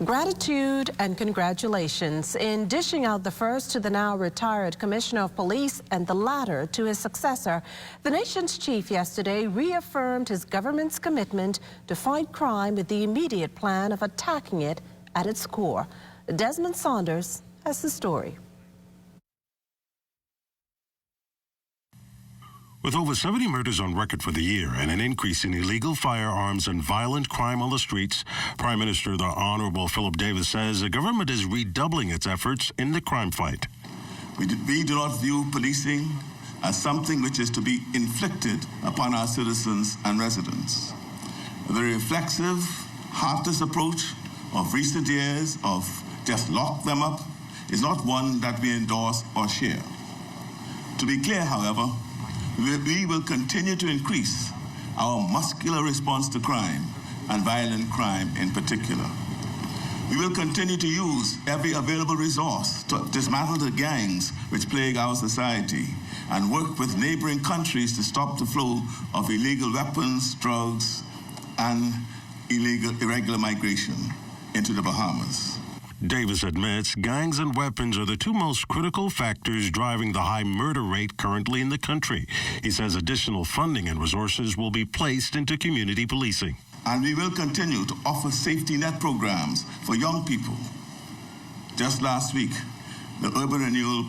Gratitude and congratulations in dishing out the first to the now retired Commissioner of Police and the latter to his successor. The nation's chief yesterday reaffirmed his government's commitment to fight crime with the immediate plan of attacking it at its core. Desmond Saunders has the story. With over 70 murders on record for the year and an increase in illegal firearms and violent crime on the streets, Prime Minister the Honorable Philip Davis says the government is redoubling its efforts in the crime fight. We do not view policing as something which is to be inflicted upon our citizens and residents. The reflexive, heartless approach of recent years of just lock them up is not one that we endorse or share. To be clear, however, we will continue to increase our muscular response to crime and violent crime in particular. We will continue to use every available resource to dismantle the gangs which plague our society and work with neighboring countries to stop the flow of illegal weapons, drugs, and irregular migration into the Bahamas. Davis admits gangs and weapons are the two most critical factors driving the high murder rate currently in the country. He says additional funding and resources will be placed into community policing. And we will continue to offer safety net programs for young people. Just last week, the Urban Renewal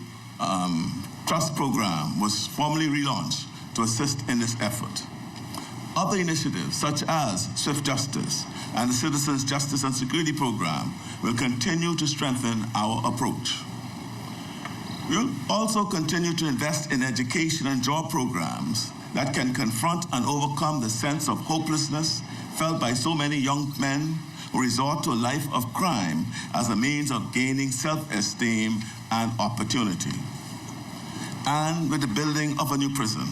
Trust Program was formally relaunched to assist in this effort. Other initiatives, such as Swift Justice and the Citizens Justice and Security Program, will continue to strengthen our approach. We will also continue to invest in education and job programs that can confront and overcome the sense of hopelessness felt by so many young men who resort to a life of crime as a means of gaining self-esteem and opportunity. And with the building of a new prison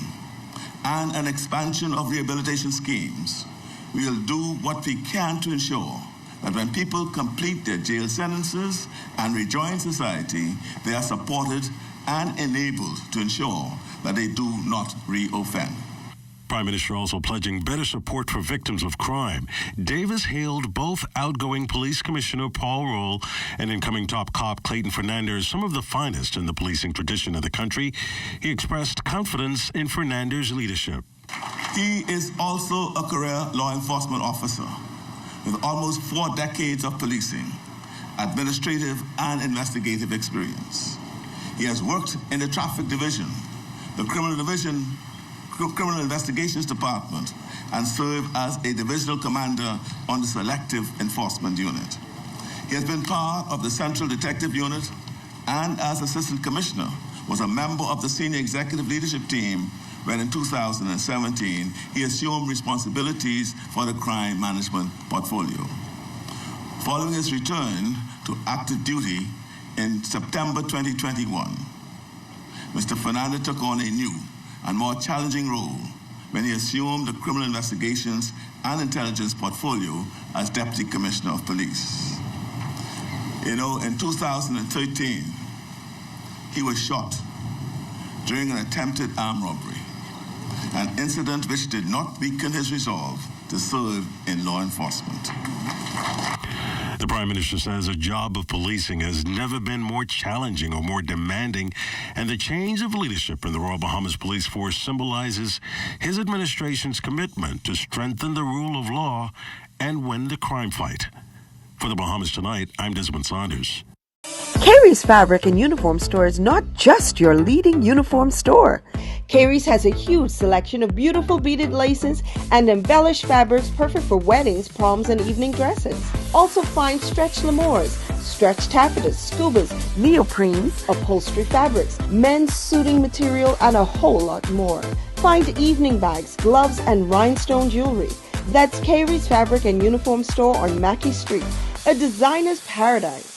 and an expansion of rehabilitation schemes, we will do what we can to ensure that when people complete their jail sentences and rejoin society, they are supported and enabled to ensure that they do not reoffend. Prime Minister also pledging better support for victims of crime. Davis hailed both outgoing Police Commissioner Paul Roll and incoming top cop Clayton Fernandez, some of the finest in the policing tradition of the country. He expressed confidence in Fernandez's leadership. He is also a career law enforcement officer with almost 4 decades of policing, administrative and investigative experience. He has worked in the Traffic Division, the Criminal Investigations Department, and served as a divisional commander on the Selective Enforcement Unit. He has been part of the Central Detective Unit and, as Assistant Commissioner, was a member of the Senior Executive Leadership Team when in 2017 he assumed responsibilities for the crime management portfolio. Following his return to active duty in September 2021, Mr. Fernandez took on a new and more challenging role when he assumed the Criminal Investigations and Intelligence portfolio as Deputy Commissioner of Police. In 2013, he was shot during an attempted armed robbery, an incident which did not weaken his resolve to serve in law enforcement. The Prime Minister says the job of policing has never been more challenging or more demanding, and the change of leadership in the Royal Bahamas Police Force symbolizes his administration's commitment to strengthen the rule of law and win the crime fight. For the Bahamas Tonight, I'm Desmond Saunders. Carey's Fabric and Uniform Store is not just your leading uniform store. Carey's has a huge selection of beautiful beaded laces and embellished fabrics perfect for weddings, proms, and evening dresses. Also find stretch lemurs, stretch taffetas, scubas, neoprenes, upholstery fabrics, men's suiting material, and a whole lot more. Find evening bags, gloves, and rhinestone jewelry. That's Carey's Fabric and Uniform Store on Mackey Street, a designer's paradise.